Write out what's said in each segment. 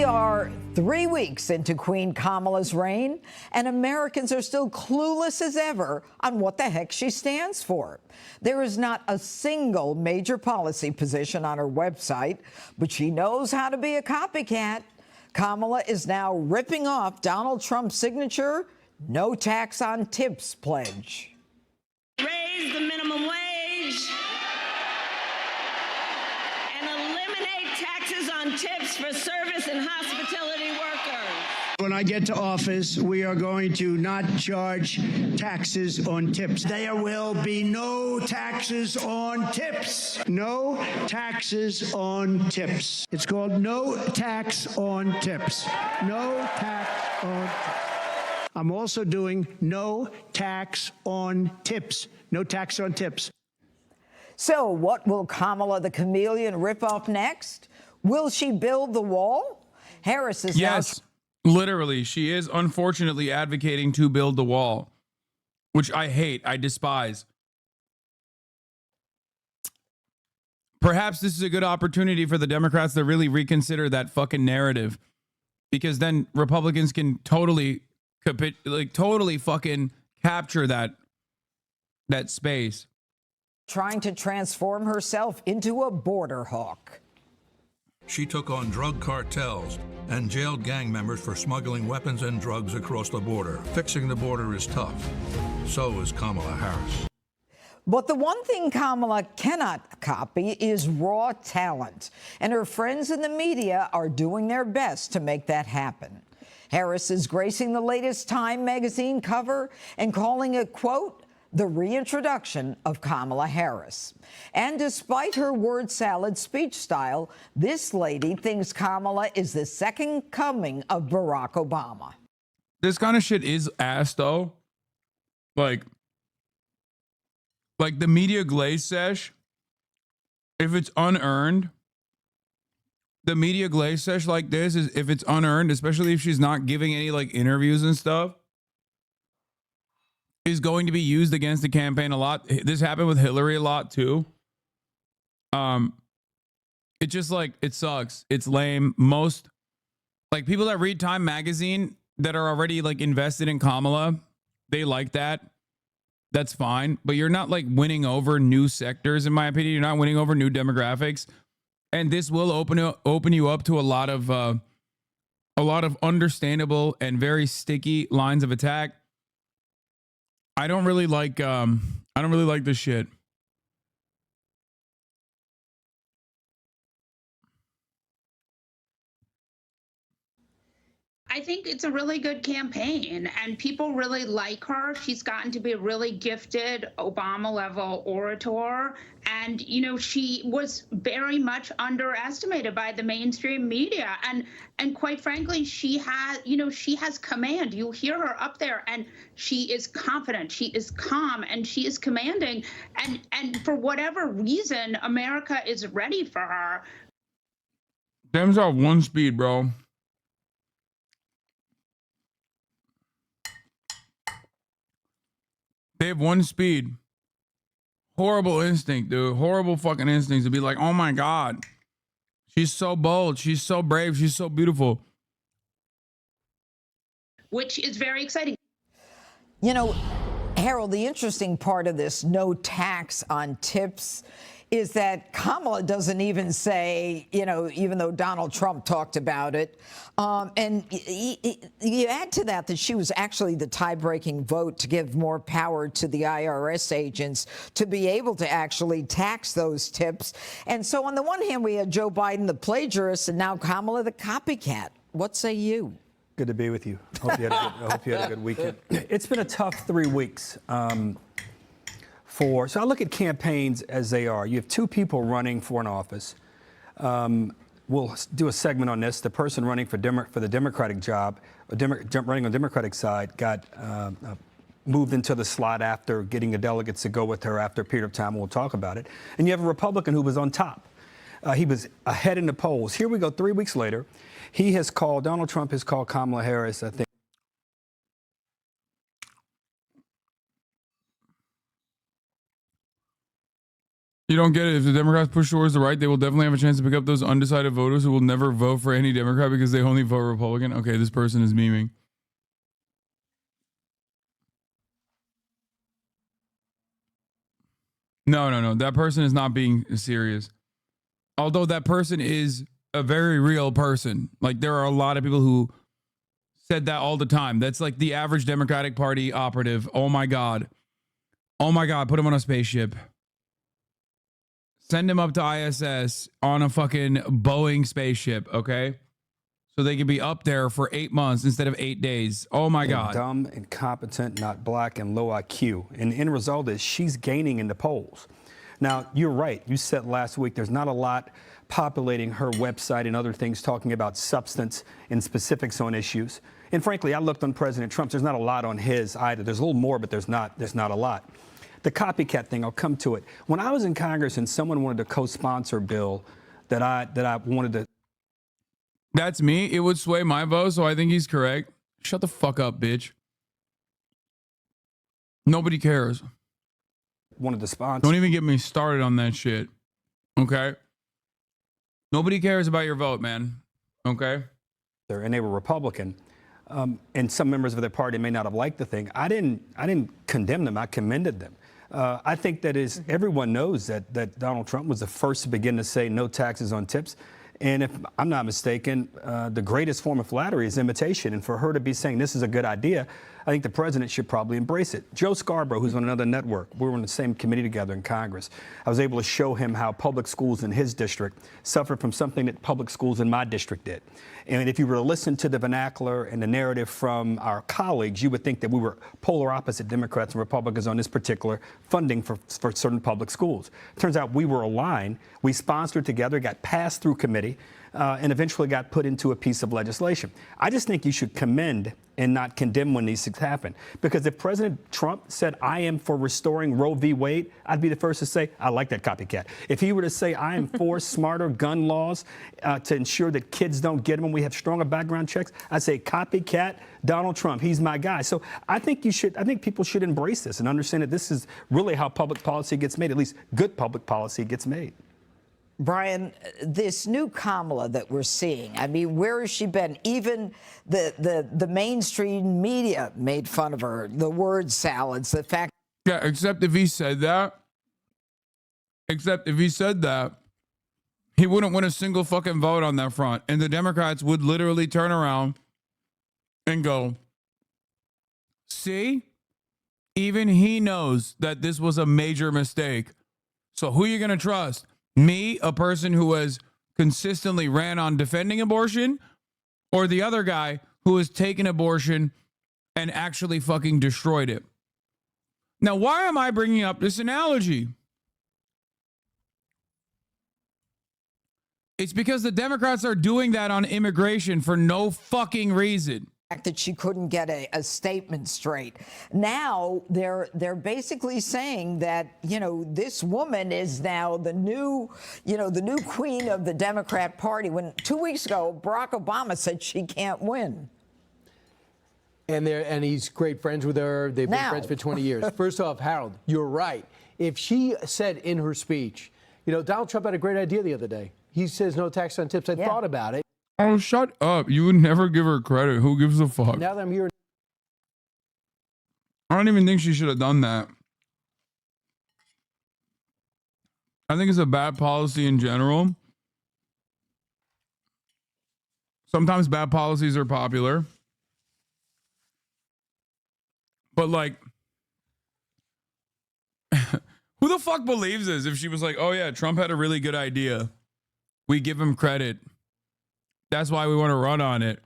are 3 weeks into Queen Kamala's reign, and Americans are still clueless as ever on what the heck she stands for. There is not a single major policy position on her website, but she knows how to be a copycat. Kamala is now ripping off Donald Trump's signature no tax on tips pledge. Raise the minimum wage and eliminate taxes on tips for service and hospitality workers. When I get to office, we are going to not charge taxes on tips. There will be no taxes on tips. No taxes on tips. It's called no tax on tips. No tax on tips. I'm also doing no tax on tips. No tax on tips. So what will Kamala the chameleon rip off next? Will she build the wall? Harris is yes, literally. She is unfortunately advocating to build the wall, which I hate. I despise. Perhaps this is a good opportunity for the Democrats to really reconsider that fucking narrative, because then Republicans can totally fucking capture that space. Trying to transform herself into a border hawk. She took on drug cartels and jailed gang members for smuggling weapons and drugs across the border. Fixing the border is tough. So is Kamala Harris. But the one thing Kamala cannot copy is raw talent, and her friends in the media are doing their best to make that happen. Harris is gracing the latest Time magazine cover and calling it, quote, the reintroduction of Kamala Harris. And despite her word salad speech style, this lady thinks Kamala is the second coming of Barack Obama. This kind of shit is ass, though. Like the media glaze sesh, if it's unearned, the media glaze sesh like this is, if it's unearned, especially if she's not giving any like interviews and stuff, is going to be used against the campaign a lot. This happened with Hillary a lot too. It just like, it sucks. It's lame. Most like people that read Time magazine that are already like invested in Kamala, they like that. That's fine. But you're not like winning over new sectors, in my opinion. You're not winning over new demographics. And this will open you up to a lot of understandable and very sticky lines of attack. I don't really like this shit. I think it's a really good campaign and people really like her. She's gotten to be a really gifted Obama-level orator. And, you know, she was very much underestimated by the mainstream media. And quite frankly, she has command. You hear her up there and she is confident, she is calm, and she is commanding. And for whatever reason, America is ready for her. Dems are one speed, bro. They have one speed. Horrible instinct, dude. Horrible fucking instincts to be like, oh my God. She's so bold. She's so brave. She's so beautiful. Which is very exciting. You know, Harold, the interesting part of this no tax on tips is that Kamala doesn't even say, you know, even though Donald Trump talked about it. And you add to that she was actually the tie-breaking vote to give more power to the IRS agents to be able to actually tax those tips. And so on the one hand, we had Joe Biden, the plagiarist, and now Kamala, the copycat. What say you? Good to be with you. I hope you had a good weekend. It's been a tough 3 weeks. So I look at campaigns as they are. You have two people running for an office. We'll do a segment on this. The person running for the Democratic job, running on the Democratic side, got moved into the slot after getting the delegates to go with her after a period of time. We'll talk about it. And you have a Republican who was on top. He was ahead in the polls. Here we go, 3 weeks later. Donald Trump has called Kamala Harris, I think. You don't get it. If the Democrats push towards the right, they will definitely have a chance to pick up those undecided voters who will never vote for any Democrat because they only vote Republican. Okay, this person is memeing. No. That person is not being serious. Although that person is a very real person. Like, there are a lot of people who said that all the time. That's like the average Democratic Party operative. Oh my God. Oh my God. Put him on a spaceship. Send him up to ISS on a fucking Boeing spaceship, okay? So they could be up there for 8 months instead of 8 days. Oh my God. Dumb, incompetent, not black, and low IQ. And the end result is she's gaining in the polls. Now, you're right. You said last week there's not a lot populating her website and other things talking about substance and specifics on issues. And frankly, I looked on President Trump's. There's not a lot on his either. There's a little more, but there's not a lot. The copycat thing, I'll come to it. When I was in Congress and someone wanted to co-sponsor a bill that I wanted to. That's me. It would sway my vote, so I think he's correct. Shut the fuck up, bitch. Nobody cares. Wanted to sponsor. Don't even get me started on that shit. Okay? Nobody cares about your vote, man. Okay? And they were Republican. And some members of their party may not have liked the thing. I didn't condemn them. I commended them. I think that everyone knows that Donald Trump was the first to begin to say no taxes on tips. And if I'm not mistaken, the greatest form of flattery is imitation. And for her to be saying this is a good idea, I think the president should probably embrace it. Joe Scarborough, who's on another network, we were on the same committee together in Congress. I was able to show him how public schools in his district suffered from something that public schools in my district did. And if you were to listen to the vernacular and the narrative from our colleagues, you would think that we were polar opposite Democrats and Republicans on this particular funding for certain public schools. Turns out we were aligned. We sponsored together, got passed through committee, and eventually got put into a piece of legislation. I just think you should commend and not condemn when these things happen. Because if President Trump said, I am for restoring Roe v. Wade, I'd be the first to say, I like that copycat. If he were to say, I am for smarter gun laws to ensure that kids don't get them when we have stronger background checks, I'd say, copycat Donald Trump. He's my guy. So I think people should embrace this and understand that this is really how public policy gets made, at least good public policy gets made. Brian, this new Kamala that we're seeing, I mean, where has she been? Even the mainstream media made fun of her, the word salads, the fact. Yeah, except if he said that, he wouldn't win a single fucking vote on that front. And the Democrats would literally turn around and go, see, even he knows that this was a major mistake. So who are you going to trust? Me, a person who has consistently ran on defending abortion, or the other guy who has taken abortion and actually fucking destroyed it? Now, why am I bringing up this analogy? It's because the Democrats are doing that on immigration for no fucking reason. That she couldn't get a statement straight. Now they're basically saying that, you know, this woman is now the new queen of the Democrat Party, when 2 weeks ago Barack Obama said she can't win. And he's great friends with her. They've been friends for 20 years. First off, Harold, you're right. If she said in her speech, you know, Donald Trump had a great idea the other day. He says no tax on tips. I thought about it. Oh, shut up. You would never give her credit. Who gives a fuck? Now that I'm here. I don't even think she should have done that. I think it's a bad policy in general. Sometimes bad policies are popular. But like, who the fuck believes this? If she was like, oh yeah, Trump had a really good idea, we give him credit. That's why we want to run on it.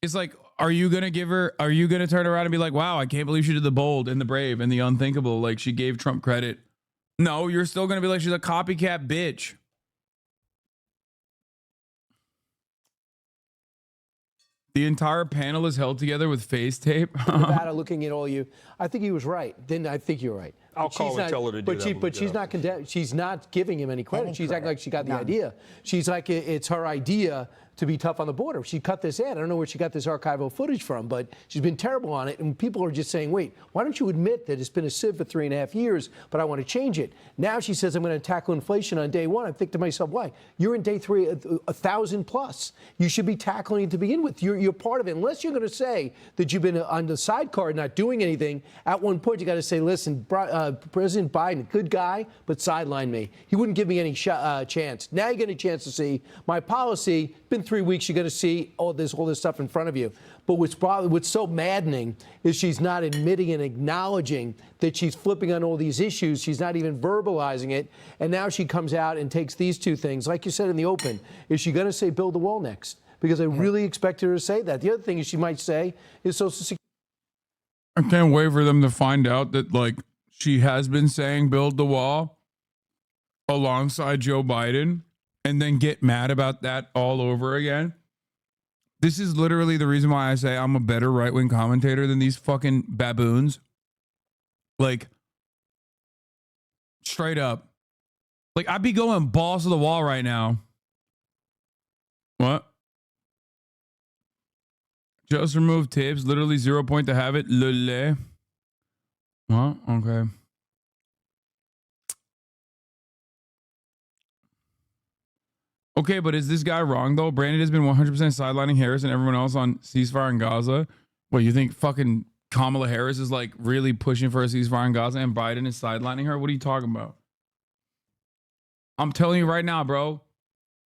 It's like, are you going to turn around and be like, wow, I can't believe she did the bold and the brave and the unthinkable. Like, she gave Trump credit. No, you're still going to be like, she's a copycat bitch. The entire panel is held together with face tape. Nevada looking at all you. I think he was right. Then I think you're right. I'll call and tell her to do that. But she's not condemned. She's not giving him any credit. She's acting like she got the idea. She's like, it's her idea to be tough on the border. She cut this ad. I don't know where she got this archival footage from, but she's been terrible on it. And people are just saying, wait, why don't you admit that it's been a sieve for 3.5 years, but I want to change it? Now she says, I'm going to tackle inflation on day one. I think to myself, why? You're in day three, 1,000 plus. You should be tackling it to begin with. You're part of it. Unless you're going to say that you've been on the sidecar not doing anything, at one point you got to say, listen, President Biden, good guy, but sideline me. He wouldn't give me any chance. Now you get a chance to see my policy. Been 3 weeks, you're going to see all this stuff in front of you. But what's so maddening is she's not admitting and acknowledging that she's flipping on all these issues. She's not even verbalizing it. And now she comes out and takes these two things. Like you said in the open, is she going to say build the wall next? Because I really expected her to say that. The other thing she might say is Social Security. I can't wait for them to find out that, like, she has been saying build the wall alongside Joe Biden and then get mad about that all over again. This is literally the reason why I say I'm a better right-wing commentator than these fucking baboons. Like, straight up. Like, I'd be going balls to the wall right now. What? Just remove Tibbs. Literally 0 point to have it. Lule. Huh? Okay. Okay, but is this guy wrong, though? Brandon has been 100% sidelining Harris and everyone else on ceasefire in Gaza. What, you think fucking Kamala Harris is, like, really pushing for a ceasefire in Gaza and Biden is sidelining her? What are you talking about? I'm telling you right now, bro.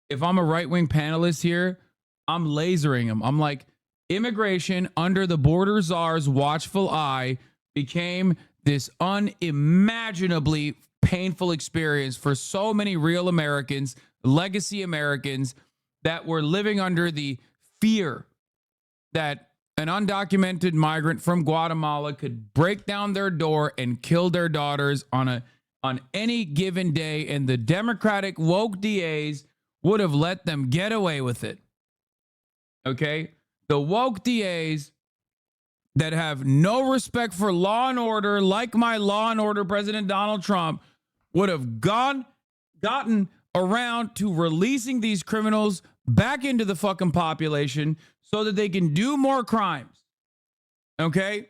If I'm a right-wing panelist here, I'm lasering him. I'm like, immigration under the border czar's watchful eye became this unimaginably painful experience for so many real Americans, legacy Americans, that were living under the fear that an undocumented migrant from Guatemala could break down their door and kill their daughters on any given day, and the Democratic woke DAs would have let them get away with it. Okay? The woke DAs that have no respect for law and order, like my law and order President Donald Trump, would have gotten around to releasing these criminals back into the fucking population so that they can do more crimes. Okay?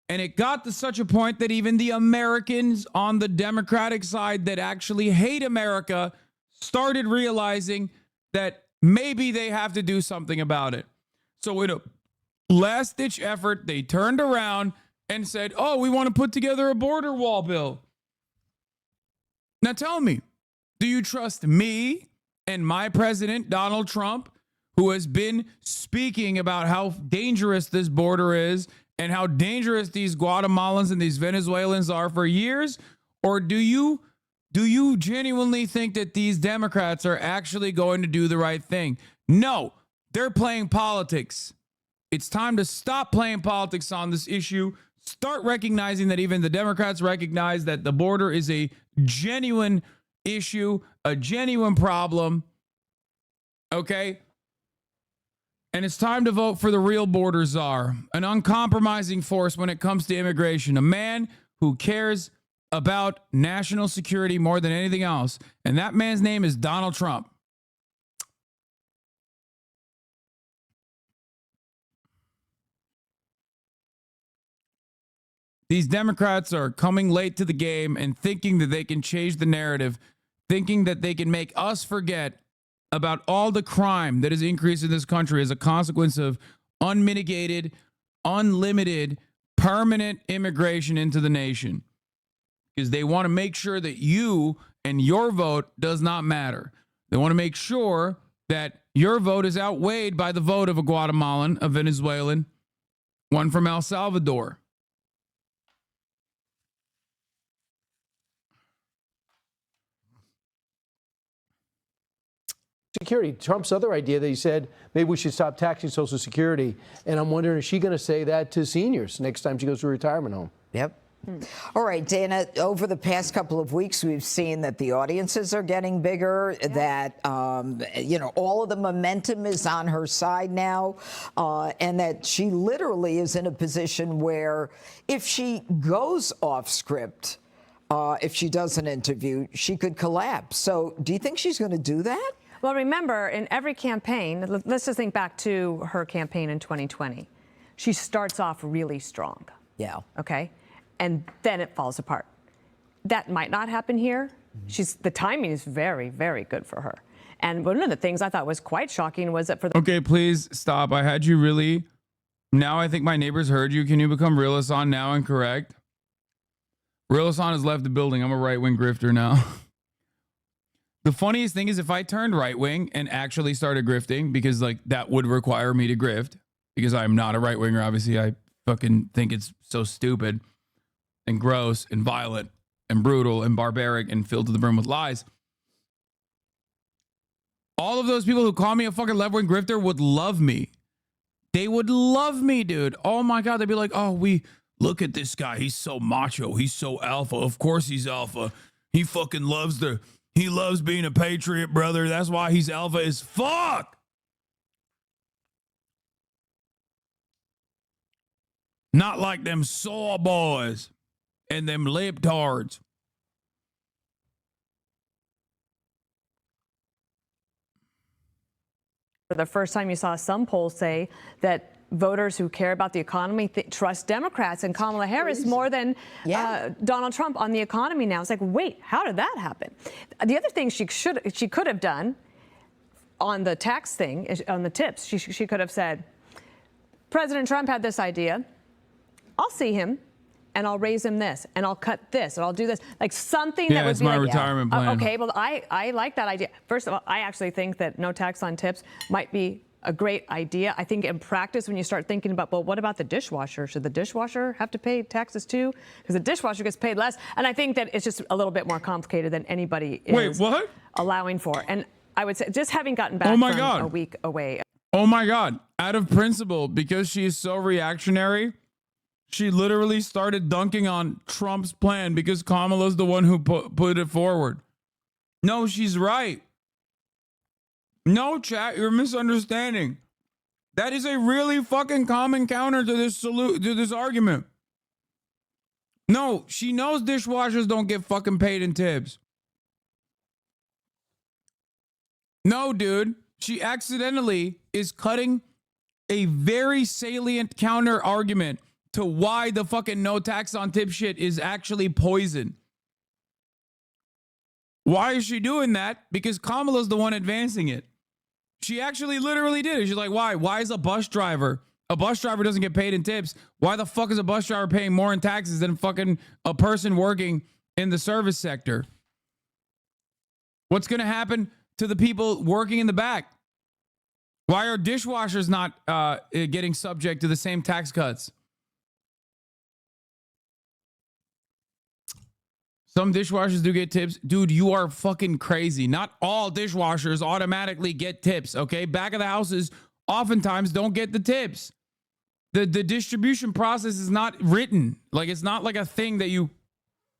And it got to such a point that even the Americans on the Democratic side that actually hate America started realizing that maybe they have to do something about it. So in a last-ditch effort, they turned around and said, oh, we want to put together a border wall bill. Now tell me, do you trust me and my president, Donald Trump, who has been speaking about how dangerous this border is and how dangerous these Guatemalans and these Venezuelans are for years? Or do you genuinely think that these Democrats are actually going to do the right thing? No, they're playing politics. It's time to stop playing politics on this issue. Start recognizing that even the Democrats recognize that the border is a genuine issue, a genuine problem. Okay? And it's time to vote for the real border czar, an uncompromising force when it comes to immigration, a man who cares about national security more than anything else. And that man's name is Donald Trump. These Democrats are coming late to the game and thinking that they can change the narrative, thinking that they can make us forget about all the crime that has increased in this country as a consequence of unmitigated, unlimited, permanent immigration into the nation. Because they want to make sure that you and your vote does not matter. They want to make sure that your vote is outweighed by the vote of a Guatemalan, a Venezuelan, one from El Salvador. Security. Trump's other idea that he said maybe we should stop taxing Social Security. And I'm wondering, is she going to say that to seniors next time she goes to a retirement home? Yep. All right, Dana, over the past couple of weeks, we've seen that the audiences are getting bigger, that, all of the momentum is on her side now, and that she literally is in a position where if she goes off script, if she does an interview, she could collapse. So do you think she's going to do that? Well, remember, in every campaign, let's just think back to her campaign in 2020. She starts off really strong. Yeah. Okay? And then it falls apart. That might not happen here. The timing is very, very good for her. And one of the things I thought was quite shocking was that for the Okay, please stop. I had you really. Now I think my neighbors heard you. Can you become Real Hasan now and correct? Real Hasan has left the building. I'm a right-wing grifter now. The funniest thing is if I turned right-wing and actually started grifting, because like that would require me to grift, because I'm not a right-winger, obviously. I fucking think it's so stupid and gross and violent and brutal and barbaric and filled to the brim with lies. All of those people who call me a fucking left-wing grifter would love me. They would love me, dude. Oh my God. They'd be like, oh, look at this guy. He's so macho. He's so alpha. Of course he's alpha. He fucking loves being a patriot, brother. That's why he's alpha as fuck. Not like them saw boys and them libtards. For the first time, you saw some polls say that voters who care about the economy trust Democrats and Kamala Harris more than Donald Trump on the economy now. It's like, wait, how did that happen? The other thing she could have done on the tax thing, on the tips, she could have said, President Trump had this idea. I'll see him and I'll raise him this and I'll cut this and I'll do this. Like something that would be my like, retirement plan. Okay, well, I like that idea. First of all, I actually think that no tax on tips might be a great idea. I think in practice, when you start thinking about, well, what about the dishwasher? Should the dishwasher have to pay taxes too? Because the dishwasher gets paid less. And I think that it's just a little bit more complicated than anybody is allowing for. And I would say just having gotten back from a week away. Oh my God. Out of principle, because she is so reactionary, she literally started dunking on Trump's plan because Kamala's the one who put it forward. No, she's right. No, chat, you're misunderstanding. That is a really fucking common counter to this argument. No, she knows dishwashers don't get fucking paid in tips. No, dude. She accidentally is cutting a very salient counter argument to why the fucking no tax on tip shit is actually poison. Why is she doing that? Because Kamala's the one advancing it. She actually literally did it. She's like, why? Why is a bus driver doesn't get paid in tips? Why the fuck is a bus driver paying more in taxes than fucking a person working in the service sector? What's going to happen to the people working in the back? Why are dishwashers not getting subject to the same tax cuts? Some dishwashers do get tips. Dude, you are fucking crazy. Not all dishwashers automatically get tips, okay? Back of the houses oftentimes don't get the tips. The distribution process is not written. Like, it's not like a thing that you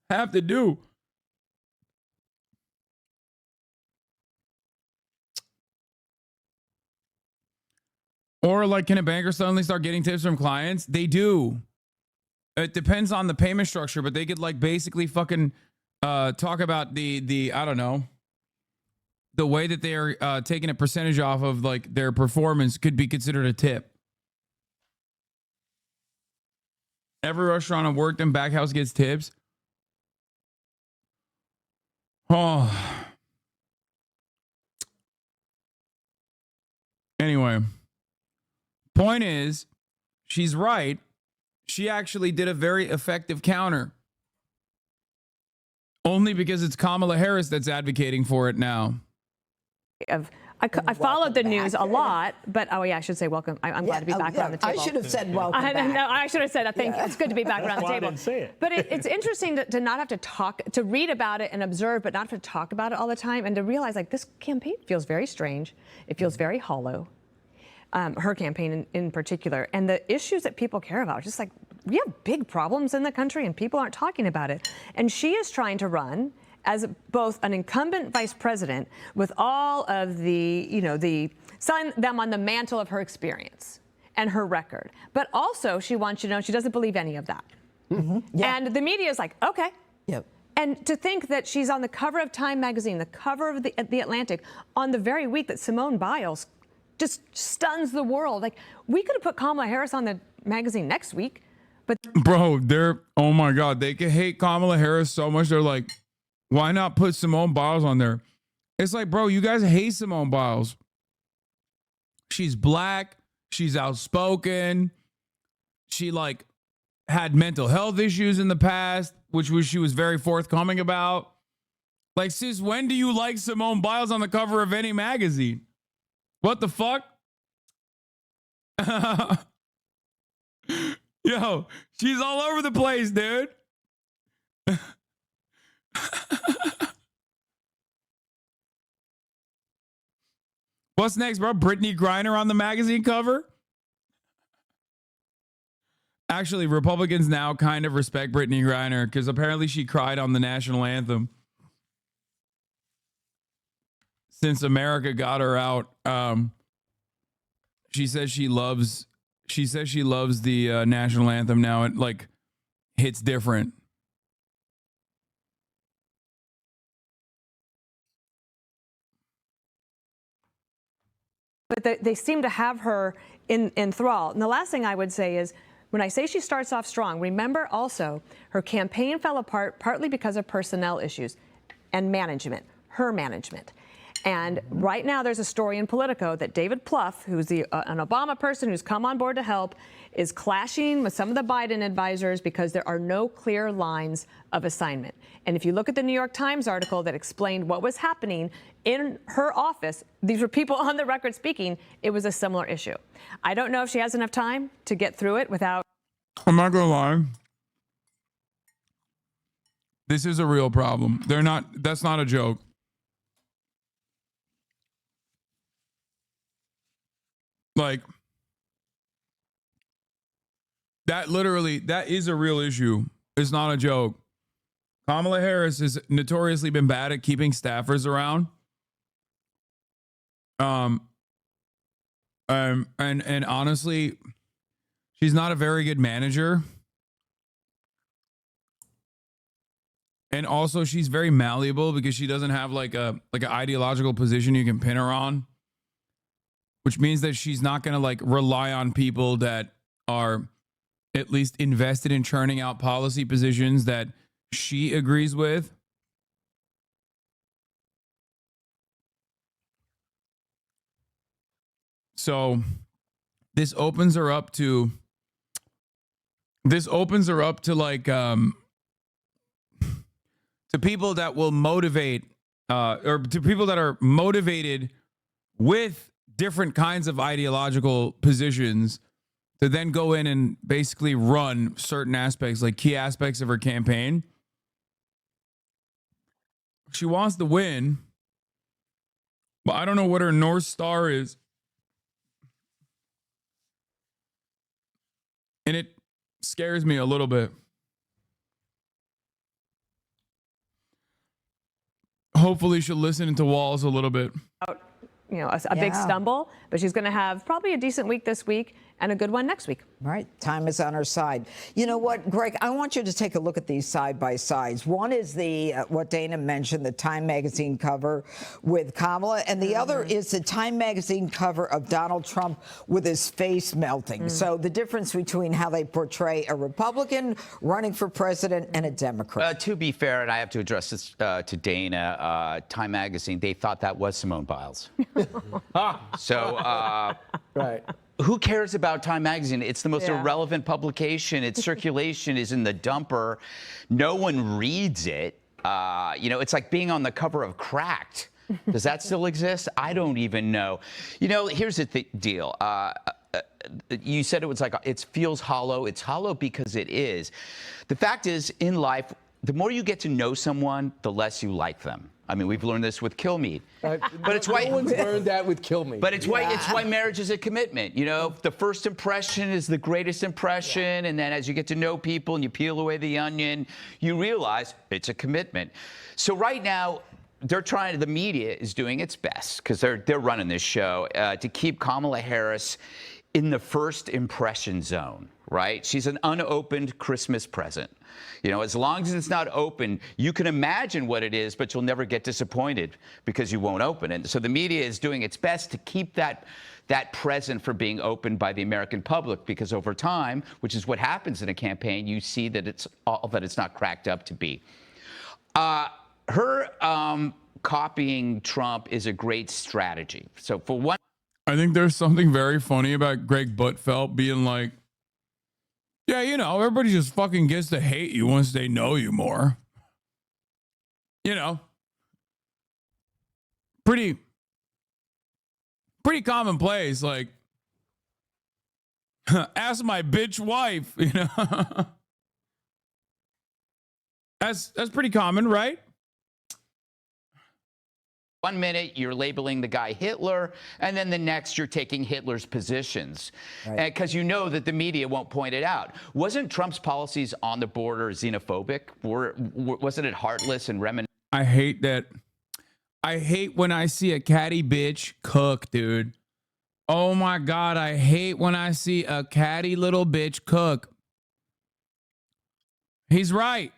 have to do. Or like, can a banker suddenly start getting tips from clients? They do. It depends on the payment structure, but they could like basically fucking talk about the I don't know, the way that they are taking a percentage off of like their performance could be considered a tip. Every restaurant I've worked in, back house gets tips. Oh. Anyway, point is, she's right. She actually did a very effective counter. Only because it's Kamala Harris that's advocating for it now. I followed the news a lot, but I should say welcome. I'm glad to be back around the table. I should have said welcome back. No, I should have said thank you. It's good to be back around the table. I didn't say it. But it's interesting to not have to talk, to read about it and observe, but not have to talk about it all the time, and to realize like this campaign feels very strange. It feels very hollow. Her campaign in particular, and the issues that people care about, just like we have big problems in the country and people aren't talking about it. And she is trying to run as both an incumbent vice president with all of the selling them on the mantle of her experience and her record. But also she wants you to know she doesn't believe any of that. Mm-hmm. Yeah. And the media is like, okay. Yep. And to think that she's on the cover of Time magazine, the cover of the Atlantic, on the very week that Simone Biles just stuns the world. Like, we could have put Kamala Harris on the magazine next week, but Bro, oh my God, they can hate Kamala Harris so much. They're like, why not put Simone Biles on there? It's like, bro, you guys hate Simone Biles. She's black. She's outspoken. She like had mental health issues in the past, she was very forthcoming about. Like, sis, when do you like Simone Biles on the cover of any magazine? What the fuck? Yo, she's all over the place, dude. What's next, bro? Brittany Griner on the magazine cover? Actually, Republicans now kind of respect Brittany Griner because apparently she cried on the national anthem since America got her out. She says she loves the national anthem now. It like hits different. But they seem to have her in thrall. And the last thing I would say is, when I say she starts off strong, remember also her campaign fell apart partly because of personnel issues and management, her management. And right now there's a story in Politico that David Plouffe, who's an Obama person who's come on board to help, is clashing with some of the Biden advisors because there are no clear lines of assignment. And if you look at the New York Times article that explained what was happening in her office, these were people on the record speaking, it was a similar issue. I don't know if she has enough time to get through it without... I'm not gonna lie. This is a real problem. That's not a joke. Like, that is a real issue. It's not a joke. Kamala Harris has notoriously been bad at keeping staffers around. And honestly, she's not a very good manager. And also she's very malleable because she doesn't have like an ideological position you can pin her on. Which means that she's not going to like rely on people that are at least invested in churning out policy positions that she agrees with. So this opens her up to like to people that will motivate or to people that are motivated with different kinds of ideological positions to then go in and basically run certain aspects, like key aspects of her campaign. She wants to win, but I don't know what her North Star is. And it scares me a little bit. Hopefully she'll listen to Walls a little bit. You know, a big stumble, but she's going to have probably a decent week this week and a good one next week. Right. Time is on her side. You know what, Greg, I want you to take a look at these side by sides. One is the, what Dana mentioned, the Time magazine cover with Kamala, and the other is the Time magazine cover of Donald Trump with his face melting. So the difference between how they portray a Republican running for president and a Democrat. To be fair, and I have to address this to Dana, Time magazine, they thought that was Simone Biles. So, right. Who cares about Time magazine? It's the most irrelevant publication. Its circulation is in the dumper. No one reads it. You know, it's like being on the cover of Cracked. Does that still exist? I don't even know. You know, here's the deal. You said it was like, it feels hollow. It's hollow because it is. The fact is, in life, the more you get to know someone, the less you like them. I mean, we've learned this with Killmeat. But it's why no one's learned that with Killmeat. But it's why marriage is a commitment. You know, the first impression is the greatest impression, and then as you get to know people and you peel away the onion, you realize it's a commitment. So right now, the media is doing its best because they're running this show to keep Kamala Harris in the first impression zone, right? She's an unopened Christmas present. You know, as long as it's not open, you can imagine what it is, but you'll never get disappointed because you won't open it. So the media is doing its best to keep that present from being opened by the American public, because over time, which is what happens in a campaign, you see that it's all that it's not cracked up to be. Her copying Trump is a great strategy. So for one, I think there's something very funny about Greg Buttfeld being like, yeah, you know, everybody just fucking gets to hate you once they know you more. You know, pretty commonplace. Like, ask my bitch wife, you know. That's pretty common, right? 1 minute you're labeling the guy Hitler, and then the next you're taking Hitler's positions, because you know that the media won't point it out. Wasn't Trump's policies on the border xenophobic? Wasn't it heartless and reminiscent? I hate that. I hate when I see a catty bitch cook, dude. Oh my God, I hate when I see a catty little bitch cook. He's right.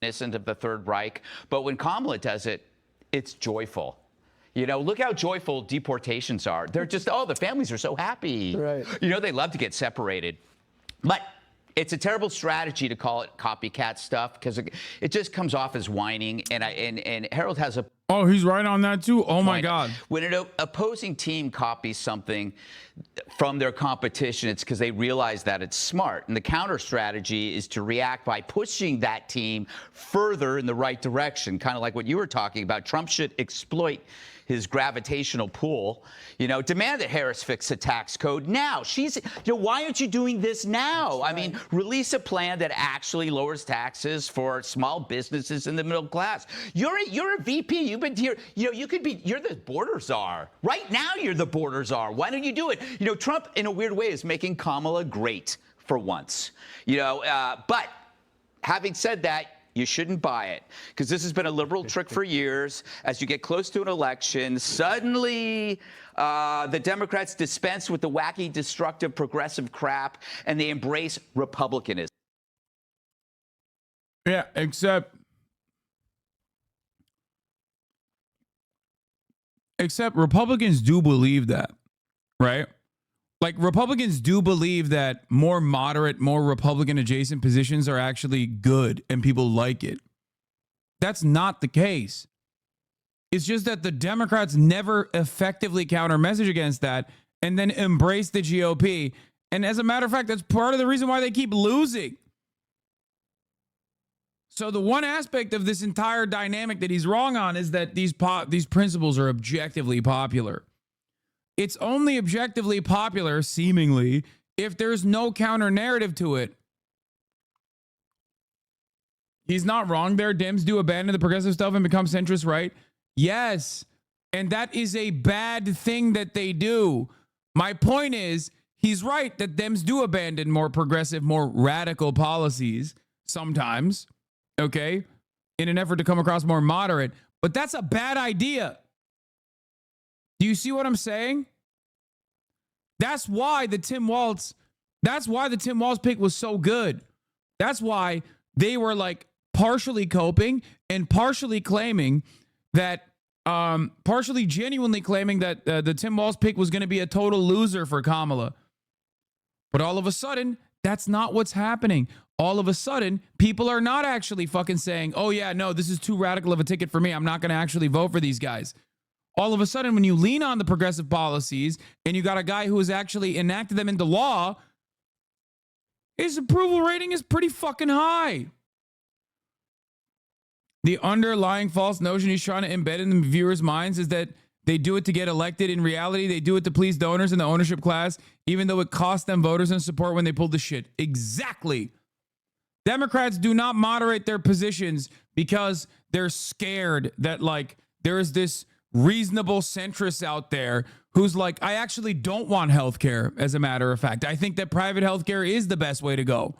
Of the Third Reich, but when Kamala does it, it's joyful. You know, look how joyful deportations are. They're just, oh, the families are so happy. Right. You know, they love to get separated. But it's a terrible strategy to call it copycat stuff, because it just comes off as whining. And Harold has a... Oh, he's right on that too. Oh my God. When an opposing team copies something from their competition, it's because they realize that it's smart. And the counter strategy is to react by pushing that team further in the right direction, kind of like what you were talking about. Trump should exploit his gravitational pull, you know, demand that Harris fix the tax code now. You know, why aren't you doing this now? I mean, release a plan that actually lowers taxes for small businesses and the middle class. You're a VP. You've been here. You know, you're the border czar. Right now, you're the border czar. Why don't you do it? You know, Trump, in a weird way, is making Kamala great for once. You know, but having said that, you shouldn't buy it, because this has been a liberal trick for years. As you get close to an election, suddenly the Democrats dispense with the wacky, destructive, progressive crap, and they embrace republicanism. Yeah, except Republicans do believe that, right? Like, Republicans do believe that more moderate, more Republican adjacent positions are actually good and people like it. That's not the case. It's just that the Democrats never effectively counter message against that and then embrace the GOP. And as a matter of fact, that's part of the reason why they keep losing. So the one aspect of this entire dynamic that he's wrong on is that these principles are objectively popular. It's only objectively popular, seemingly, if there's no counter narrative to it. He's not wrong there. Dems do abandon the progressive stuff and become centrist, right? Yes. And that is a bad thing that they do. My point is, he's right that Dems do abandon more progressive, more radical policies sometimes, okay, in an effort to come across more moderate. But that's a bad idea. Do you see what I'm saying? That's why the Tim Walz pick was so good. That's why they were like partially coping and partially claiming that, partially genuinely claiming that the Tim Walz pick was going to be a total loser for Kamala. But all of a sudden, that's not what's happening. All of a sudden, people are not actually fucking saying, oh yeah, no, this is too radical of a ticket for me. I'm not going to actually vote for these guys. All of a sudden, when you lean on the progressive policies and you got a guy who has actually enacted them into law, his approval rating is pretty fucking high. The underlying false notion he's trying to embed in the viewers' minds is that they do it to get elected. In reality, they do it to please donors in the ownership class, even though it costs them voters and support when they pull the shit. Exactly. Democrats do not moderate their positions because they're scared that, like, there is this reasonable centrist out there who's like, I actually don't want healthcare, as a matter of fact. I think that private healthcare is the best way to go.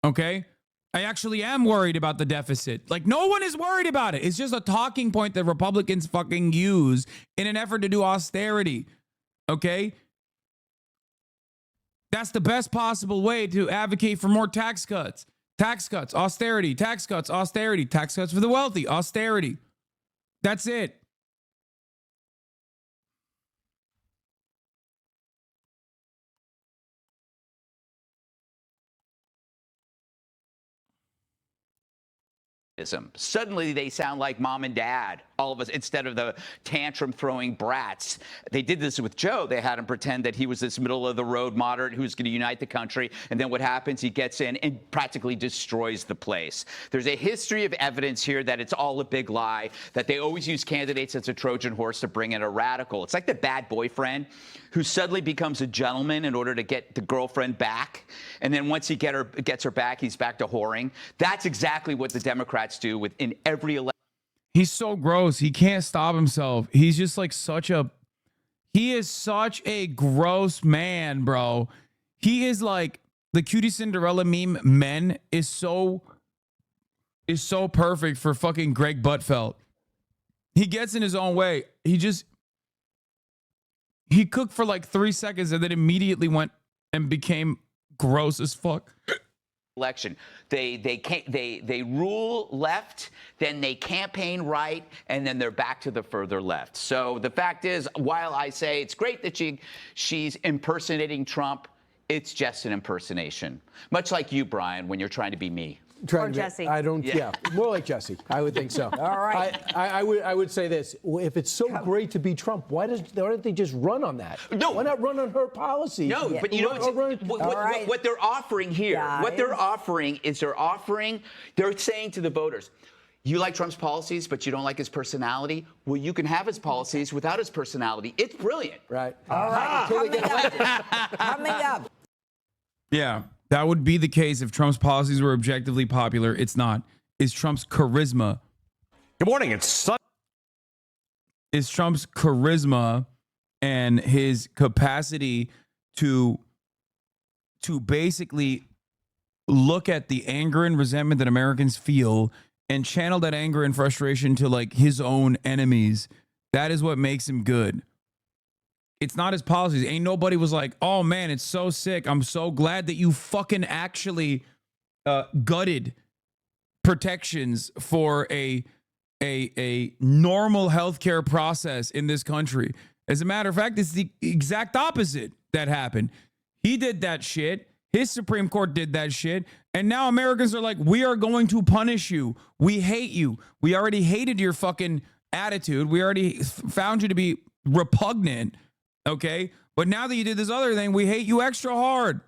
Okay? I actually am worried about the deficit. Like, no one is worried about it. It's just a talking point that Republicans fucking use in an effort to do austerity. Okay? That's the best possible way to advocate for more tax cuts. Tax cuts, austerity, tax cuts, austerity, tax cuts for the wealthy, austerity. That's it. Suddenly they sound like mom and dad, all of us, instead of the tantrum throwing brats. They did this with Joe. They had him pretend that he was this middle of the road moderate who's going to unite the country. And then what happens? He gets in and practically destroys the place. There's a history of evidence here that it's all a big lie, that they always use candidates as a Trojan horse to bring in a radical. It's like the bad boyfriend who suddenly becomes a gentleman in order to get the girlfriend back. And then once he gets her back, he's back to whoring. That's exactly what the Democrats do within every election. He's so gross. He can't stop himself. He's just like he is such a gross man, bro. He is like the Cutie Cinderella meme men is so perfect for fucking Greg Buttfeld. He gets in his own way. He cooked for like 3 seconds and then immediately went and became gross as fuck. Election. They rule left, then they campaign right, and then they're back to the further left. So the fact is, while I say it's great that she's impersonating Trump, it's just an impersonation. Much like you, Brian, when you're trying to be me. Or Jesse. I don't. Yeah, more like Jesse. I would think so. All right. I would say this: if it's so great to be Trump, why don't they just run on that? No. Why not run on her policy? No, but you know what they're offering here. They're saying to the voters, you like Trump's policies, but you don't like his personality? Well, you can have his policies without his personality. It's brilliant. Right. All right. Coming up. Yeah, that would be the case if Trump's policies were objectively popular. It's not. Is Trump's charisma? Good morning. It's Is Trump's charisma and his capacity to basically look at the anger and resentment that Americans feel and channel that anger and frustration to like his own enemies. That is what makes him good. It's not his policies. Ain't nobody was like, oh man, it's so sick. I'm so glad that you fucking actually gutted protections for a normal healthcare process in this country. As a matter of fact, it's the exact opposite that happened. He did that shit. His Supreme Court did that shit. And now Americans are like, we are going to punish you. We hate you. We already hated your fucking attitude. We already found you to be repugnant. Okay. But now that you did this other thing, we hate you extra hard.